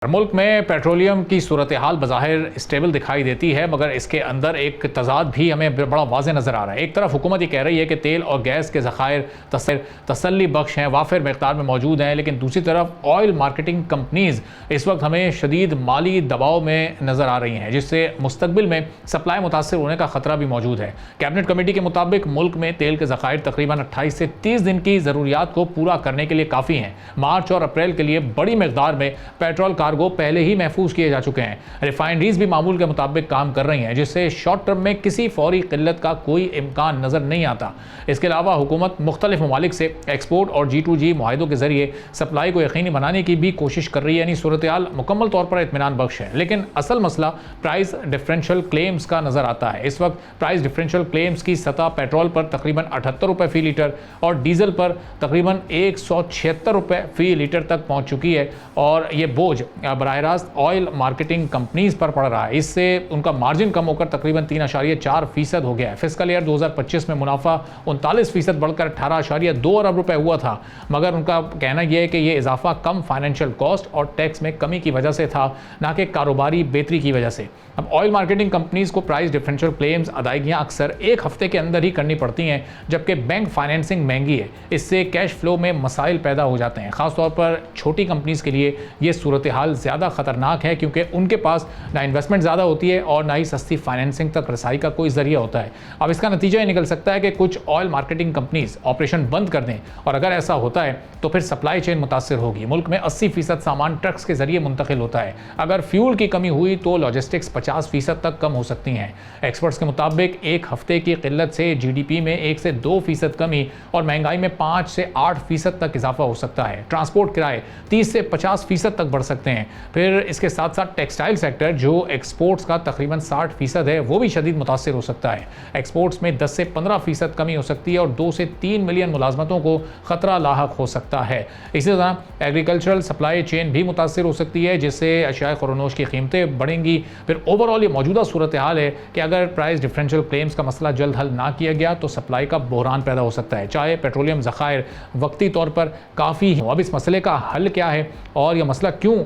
मुल्क में पेट्रोलियम की सूरत हाल बज़ाहिर स्टेबल दिखाई देती है, मगर इसके अंदर एक तजाद भी हमें बड़ा वाज़ेह नज़र आ रहा है। एक तरफ हुकूमत ये कह रही है कि तेल और गैस के ज़खायर तसल्ली बख्श हैं, वाफिर मकदार में मौजूद हैं, लेकिन दूसरी तरफ ऑयल मार्केटिंग कंपनीज़ इस वक्त हमें शदीद माली दबाव में नज़र आ रही हैं, जिससे मुस्तकबिल में सप्लाई मुतासर होने का ख़तरा भी मौजूद है। कैबिनेट कमेटी के मुताबिक मुल्क में तेल के ज़खायर तकरीबन 28 से 30 दिन की ज़रूरियात को पूरा करने के लिए काफ़ी हैं। मार्च और अप्रैल के लिए बड़ी मकदार में पेट्रोल कार्गो पहले ही महफूज किए जा चुके हैं। रिफाइनरीज भी मामूल के मुताबिक काम कर रही हैं, जिससे शॉर्ट टर्म में किसी फौरी किल्लत का कोई इम्कान नज़र नहीं आता। इसके अलावा हुकूमत मुख्तलिफ ममालिक से एक्सपोर्ट और G2G मुआहिदों के जरिए सप्लाई को यकीनी बनाने की भी कोशिश कर रही है। यानी सूरत हाल मुकम्मल तौर पर इत्मीनान बख्श है, लेकिन असल मसला प्राइस डिफरेंशियल क्लेम्स का नज़र आता है। इस वक्त प्राइस डिफरेंशियल क्लेम्स की सतह पेट्रोल पर तकरीबन 78 रुपये फ़ी लीटर और डीजल पर तकरीबन 176 रुपये फ़ी लीटर तक पहुँच चुकी है, और ये बोझ बराह रास्त ऑयल मार्केटिंग कंपनीज पर पड़ रहा है। इससे उनका मार्जिन कम होकर तकरीबन 3.4% हो गया है। फिस्कल ईयर 2025 में मुनाफा 39% बढ़कर 18.2 अरब रुपए हुआ था, मगर उनका कहना यह है कि यह इजाफा कम फाइनेंशियल कॉस्ट और टैक्स में कमी की वजह से था, ना कि कारोबारी बेहतरी की वजह से। अब ऑयल मार्केटिंग कंपनीज को प्राइस डिफरेंशियल क्लेम्स अदायगियाँ अक्सर एक हफ्ते के अंदर ही करनी पड़ती हैं, जबकि बैंक फाइनेंसिंग महंगी है। इससे कैश फ्लो में मसाइल पैदा हो जाते हैं। खासतौर पर छोटी कंपनीज के लिए ये सूरत हाल ज़्यादा ख़तरनाक है, क्योंकि उनके पास ना इन्वेस्टमेंट ज़्यादा होती है और ना ही सस्ती फाइनेंसिंग तक रसाई का कोई ज़रिया होता है। अब इसका नतीजा ये निकल सकता है कि कुछ ऑयल मार्केटिंग कंपनीज ऑपरेशन बंद कर दें, और अगर ऐसा होता है तो फिर सप्लाई चेन मुतासर होगी। मुल्क में 80% सामान ट्रक्स के जरिए मुंतकिल होता है। अगर फ्यूल की कमी हुई तो लॉजिस्टिक्स 50% तक कम हो सकती हैं। एक्सपर्ट्स के मुताबिक एक हफ्ते की किल्लत से GDP में 1 से 2% कमी और महंगाई में 5 से 8% तक इजाफा हो सकता है। ट्रांसपोर्ट किराए 30 से 50% तक बढ़ सकते हैं। फिर इसके साथ साथ टेक्सटाइल सेक्टर, जो एक्सपोर्ट्स का तकरीबन 60% है, वो भी शदीद मुतासर हो सकता है। एक्सपोर्ट्स में 10 से 15% कमी हो सकती है और 2 से 3 मिलियन मुलाजमतों को खतरा लाहक हो सकता है। इसी तरह एग्रीकल्चरल सप्लाई चेन भी मुतासर हो सकती है, जिससे अशिया खुरनोश की कीमतें बढ़ेंगी। फिर ओवरऑल ये मौजूदा सूरत हाल है कि अगर प्राइस डिफरेंशियल क्लेम्स का मसला जल्द हल ना किया गया तो सप्लाई का बहरान पैदा हो सकता है, चाहे पेट्रोलियम ज़खायर वक्ती तौर पर काफ़ी हो। अब इस मसले का हल क्या है और यह मसला क्यों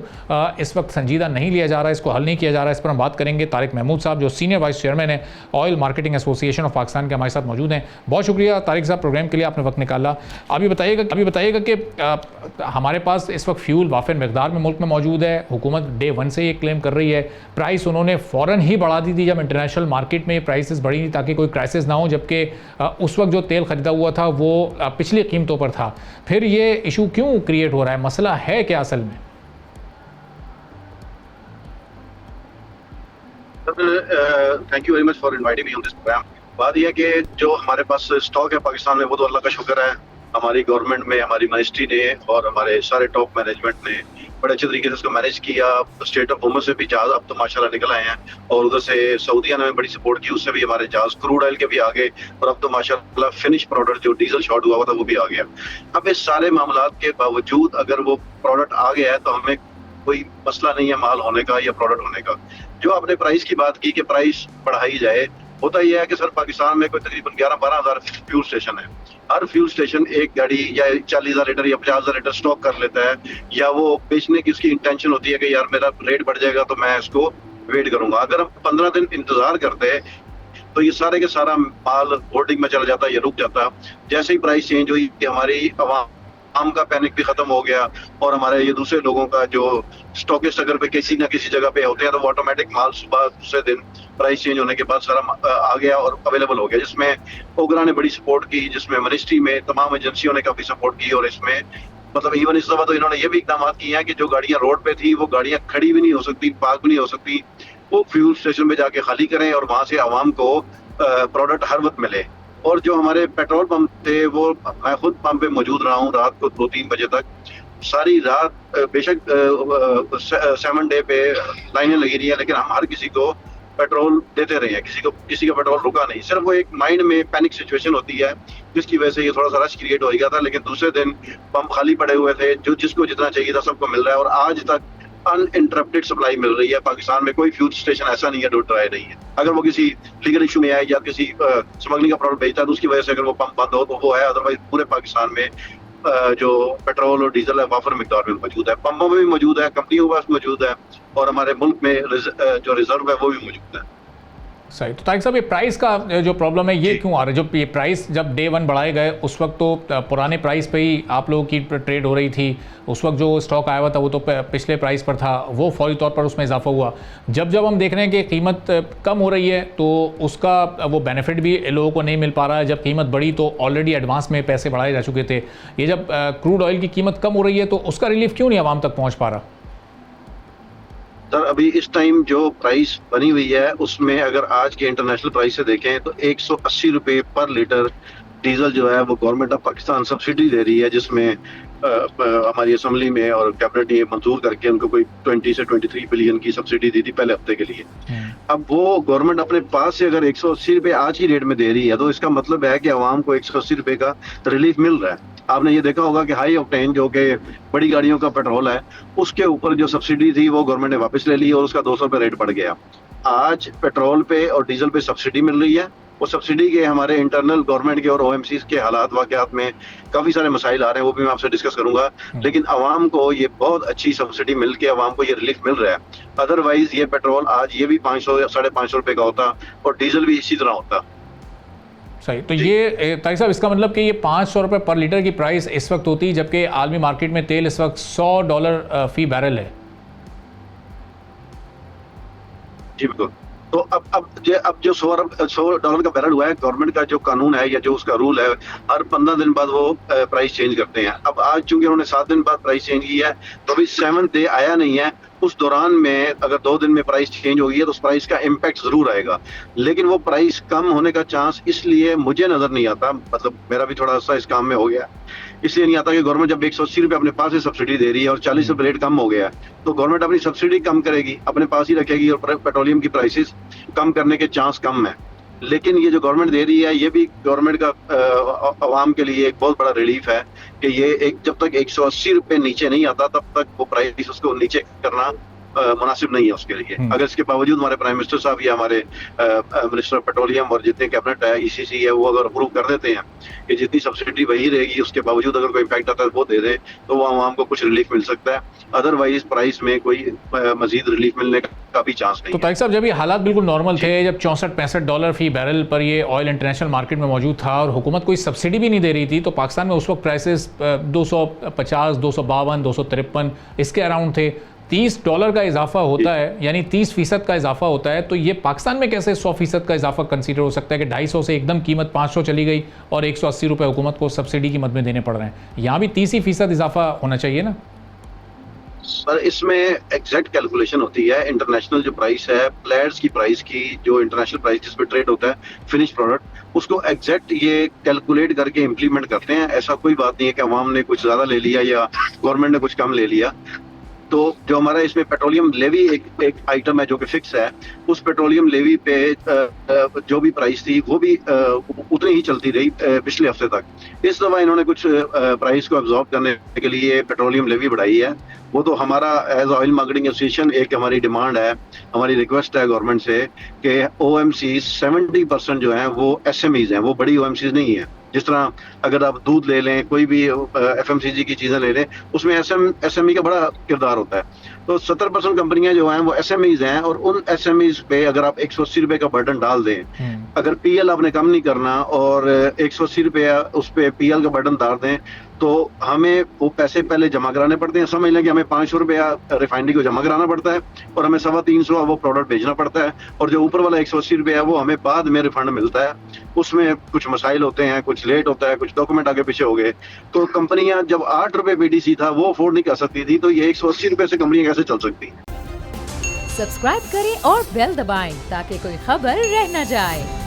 इस वक्त संजीदा नहीं लिया जा रहा है, इसको हल नहीं किया जा रहा है, इस पर हम बात करेंगे। तारिक महमूद साहब, जो सीनियर वाइस चेयरमैन है oil marketing association of Pakistan, के हमारे साथ मौजूद हैं। बहुत शुक्रिया तारिक साहब, प्रोग्राम के लिए आपने वक्त निकाला। अभी बताइएगा कि हमारे पास इस वक्त फ्यूल वाफिर मकदार में मुल्क में मौजूद है। हुकूमत डे 1 से ये क्लेम कर रही है। प्राइस उन्होंने फ़ौरन ही बढ़ा दी थी जब इंटरनेशनल मार्केट में प्राइसेस बढ़ी थी, ताकि कोई क्राइसिस ना हो, जबकि उस वक्त जो तेल ख़रीदा हुआ था वो पिछली कीमतों पर था। फिर ये इशू क्यों क्रिएट हो रहा है? मसला है क्या असल में? Thank you very much for inviting me on this program. बात यह है कि जो हमारे पास स्टॉक है पाकिस्तान में, वो तो अल्लाह का शुक्र है, हमारी गवर्नमेंट में, हमारी मिनिस्ट्री ने और हमारे सारे टॉप मैनेजमेंट ने बड़े अच्छे तरीके से उसको मैनेज किया। स्टेट ऑफ होमस से भी जहाज अब तो माशाल्लाह निकल आए हैं, और उधर से सऊदीया ने बड़ी सपोर्ट की, उससे भी हमारे जहाज क्रूड ऑयल के भी आ गए, और अब तो माशाल्लाह फिनिश प्रोडक्ट जो डीजल शॉर्ट हुआ था वो भी आ गया। अब इस सारे मामलात के बावजूद अगर वो प्रोडक्ट आ गया है तो हमें कोई मसला नहीं है माल होने का या प्रोडक्ट होने का। जो आपने प्राइस की बात की कि प्राइस बढ़ाई जाए, होता यह है कि सर पाकिस्तान में कोई तकरीबन 11-12 हज़ार फ्यूल स्टेशन है। हर फ्यूल स्टेशन एक गाड़ी या 40,000 लीटर या 50,000 लीटर स्टॉक कर लेता है, या वो बेचने की उसकी इंटेंशन होती है कि यार मेरा रेट बढ़ जाएगा तो मैं इसको वेट करूंगा। अगर हम 15 दिन इंतजार करते हैं तो ये सारे के सारा माल होल्डिंग में चला जाता है या रुक जाता। जैसे ही प्राइस चेंज हुई कि हमारी आम का पैनिक भी खत्म हो गया, और हमारे ये दूसरे लोगों का जो स्टॉकिस्ट अगर पे किसी ना किसी जगह पे होते हैं तो वो ऑटोमेटिक माल सुबह दूसरे दिन प्राइस चेंज होने के बाद सारा आ गया और अवेलेबल हो गया, जिसमें ओगरा ने बड़ी सपोर्ट की, जिसमें मिनिस्ट्री में तमाम एजेंसियों ने काफी सपोर्ट की, और इसमें मतलब इवन इस दफा तो इन्होंने ये भी इकदाम किए हैं कि जो गाड़ियां रोड पे थी वो गाड़ियां खड़ी भी नहीं हो सकती, पार्क भी नहीं हो सकती, वो फ्यूल स्टेशन पे जाके खाली करें और वहां से आवाम को प्रोडक्ट हर वक्त मिले। और जो हमारे पेट्रोल पंप थे, वो मैं खुद पंप पे मौजूद रहा हूँ रात को 2-3 बजे तक, सारी रात बेशक 7 डे पे लाइनें लगी रही है, लेकिन हम हर किसी को पेट्रोल देते रहे हैं, किसी का पेट्रोल रुका नहीं। सिर्फ वो एक माइंड में पैनिक सिचुएशन होती है जिसकी वजह से ये थोड़ा सा रश क्रिएट हो गया था, लेकिन दूसरे दिन पंप खाली पड़े हुए थे, जो जिसको जितना चाहिए था सबको मिल रहा है, और आज तक अनइंटरप्टेड सप्लाई मिल रही है। पाकिस्तान में कोई फ्यूल स्टेशन ऐसा नहीं है जो ड्राई नहीं है। अगर वो किसी लीगल इशू में आए या किसी स्मगलिंग का प्रॉब्लम भेजता है तो उसकी वजह से अगर वो पंप बंद हो तो वो है, अदरवाइज पूरे पाकिस्तान में जो पेट्रोल और डीजल है वाफर मिकदार में मौजूद है, पंपों में भी मौजूद है, कंपनियों के पास मौजूद है, और हमारे मुल्क में जो रिजर्व है वो भी मौजूद है। सही। तो तारिक साहब, ये प्राइस का जो प्रॉब्लम है ये क्यों आ रहा है? जो ये प्राइस जब डे वन बढ़ाए गए उस वक्त तो पुराने प्राइस पे ही आप लोगों की ट्रेड हो रही थी, उस वक्त जो स्टॉक आया हुआ था वो तो पिछले प्राइस पर था, वो फौरी तौर पर उसमें इजाफा हुआ। जब हम देख रहे हैं कि कीमत कम हो रही है तो उसका वो बेनिफिट भी लोगों को नहीं मिल पा रहा है। जब कीमत बढ़ी तो ऑलरेडी एडवांस में पैसे बढ़ाए जा चुके थे। ये जब क्रूड ऑयल की कीमत कम हो रही है तो उसका रिलीफ क्यों नहीं आवाम तक पहुँच पा रहा? सर, अभी इस टाइम जो प्राइस बनी हुई है उसमें अगर आज के इंटरनेशनल प्राइस से देखें तो 180 रुपए पर लीटर डीजल जो है वो गवर्नमेंट ऑफ पाकिस्तान सब्सिडी दे रही है, जिसमें हमारी असम्बली में और कैबिनेट ने मंजूर करके उनको कोई 20 से 23 बिलियन की सब्सिडी दी थी पहले हफ्ते के लिए। अब वो गवर्नमेंट अपने पास से अगर 180 रुपए आज की रेट में दे रही है तो इसका मतलब है कि आवाम को 180 रुपए का रिलीफ मिल रहा है। आपने ये देखा होगा कि हाई ऑक्टेन जो कि बड़ी गाड़ियों का पेट्रोल है उसके ऊपर जो सब्सिडी थी वो गवर्नमेंट ने वापस ले ली और उसका 200 रुपए रेट बढ़ गया। आज पेट्रोल पे और डीजल पे सब्सिडी मिल रही है। वो सब्सिडी के हमारे इंटरनल गवर्नमेंट के और ओएमसी के हालात वाकयात में काफी सारे मसाइल आ रहे हैं, वो भी मैं आपसे डिस्कस करूंगा। लेकिन आवाम को ये बहुत अच्छी सब्सिडी मिल के आवाम को ये रिलीफ मिल रहा है। अदरवाइज ये पेट्रोल आज ये भी 500 या 550 रुपए का होता और डीजल भी इसी तरह होता। सही। तो ये तारिक साहब, इसका मतलब कि ये 500 रुपये पर लीटर की प्राइस इस वक्त होती है जबकि आलमी मार्केट में तेल इस वक्त $100 फी बैरल है। जी बिल्कुल। तो अब जो $100 का बैरल हुआ है, गवर्नमेंट का जो कानून है या जो उसका रूल है, हर 15 दिन बाद वो प्राइस चेंज करते हैं। अब आज चूंकि उन्होंने 7 दिन बाद प्राइस चेंज की है तो अभी 7th डे आया नहीं है। उस दौरान में अगर 2 दिन में प्राइस चेंज होगी है तो उस प्राइस का इम्पैक्ट जरूर आएगा, लेकिन वो प्राइस कम होने का चांस इसलिए मुझे नजर नहीं आता, मतलब मेरा भी थोड़ा सा इस काम में हो गया, इसलिए नहीं आता कि गवर्नमेंट जब 180 रुपए अपने पास से सब्सिडी दे रही है और 40 रुपए रेट कम हो गया तो गवर्नमेंट अपनी सब्सिडी कम करेगी, अपने पास ही रखेगी और पेट्रोलियम की प्राइसेस कम करने के चांस कम है। लेकिन ये जो गवर्नमेंट दे रही है ये भी गवर्नमेंट का अवाम के लिए एक बहुत बड़ा रिलीफ है कि ये जब तक 180 रुपए नीचे नहीं आता तब तक वो प्राइस उसको नीचे करना मुनासिब नहीं है उसके लिए। अगर इसके बावजूद हमारे प्राइम मिनिस्टर साहब या हमारे मिनिस्टर पेट्रोलियम और जितने कैबिनेट है, ईसीसी है, वो अगर अप्रूव कर देते हैं कि जितनी सब्सिडी वही रहेगी, उसके बावजूद अगर कोई इम्पैक्ट आता है वो दे दे तो वो आवाम को कुछ रिलीफ मिल सकता है। अदरवाइज प्राइस में कोई मजीद रिलीफ मिलने का भी चांस नहीं। तो तारिक साहब, जब ये हालात बिल्कुल नॉर्मल थे, जब $64-65 फी बैरल पर ये ऑयल इंटरनेशनल मार्केट में मौजूद था और हुकूमत कोई सब्सिडी भी नहीं दे रही थी, तो पाकिस्तान में उस वक्त प्राइसेस 250, 252, 253 इसके अराउंड थे। $30 का इजाफा होता है, यानी 30% का इजाफा होता है। तो ये पाकिस्तान में कैसे 100% का इजाफा कंसीडर हो सकता है कि 250 से एकदम कीमत 500 चली गई और 180 रुपये हुकूमत को सब्सिडी की मद में देने पड़ रहे हैं? यहाँ भी 30% इजाफा होना चाहिए ना सर? इसमें एग्जैक्ट कैलकुलेशन होती है। इंटरनेशनल जो प्राइस है, प्लेयर्स की प्राइस की, जो इंटरनेशनल प्राइस जिस पे ट्रेड होता है फिनिश प्रोडक्ट, उसको एग्जैक्ट ये कैलकुलेट करके इम्प्लीमेंट करते हैं। ऐसा कोई बात नहीं है कि अवाम ने कुछ ज्यादा ले लिया या गवर्नमेंट ने कुछ कम ले लिया। तो जो हमारा इसमें पेट्रोलियम लेवी एक आइटम है जो कि फिक्स है, उस पेट्रोलियम लेवी पे जो भी प्राइस थी वो भी उतनी ही चलती रही पिछले हफ्ते तक। इस दफा इन्होंने कुछ प्राइस को एब्जॉर्ब करने के लिए पेट्रोलियम लेवी बढ़ाई है। वो तो हमारा एज ऑयल मार्केटिंग एसोसिएशन एक हमारी डिमांड है, हमारी रिक्वेस्ट है गवर्नमेंट से कि OMC 70% जो है वो SMEs हैं, वो बड़ी OMCs नहीं है। जिस तरह अगर आप दूध ले लें, कोई भी FMCG की चीजें ले लें, उसमें SME का बड़ा किरदार होता है। तो 70% कंपनियां जो हैं वो SMEs हैं और उन SMEs पे अगर आप 180 रुपए का बर्डन डाल दें, अगर PL आपने कम नहीं करना और 180 रुपया उस पे PL का बर्डन डाल दें तो हमें वो पैसे पहले जमा कराने पड़ते हैं। समझ लें कि हमें 500 रुपया रिफाइनरी को जमा कराना पड़ता है और हमें 350 वो प्रोडक्ट भेजना पड़ता है, और जो ऊपर वाला 180 रुपया है वो हमें बाद में रिफंड मिलता है। उसमें कुछ मसाइल होते हैं, कुछ लेट होता है, कुछ डॉक्यूमेंट आगे पीछे हो गए। तो कंपनियां जब 8 रुपए BTC था वो अफोर्ड नहीं कर सकती थी, तो ये 180 रुपए से कंपनियां कैसे चल सकती हैं? सब्सक्राइब करें और बेल दबाएं ताकि कोई खबर रह न जाए।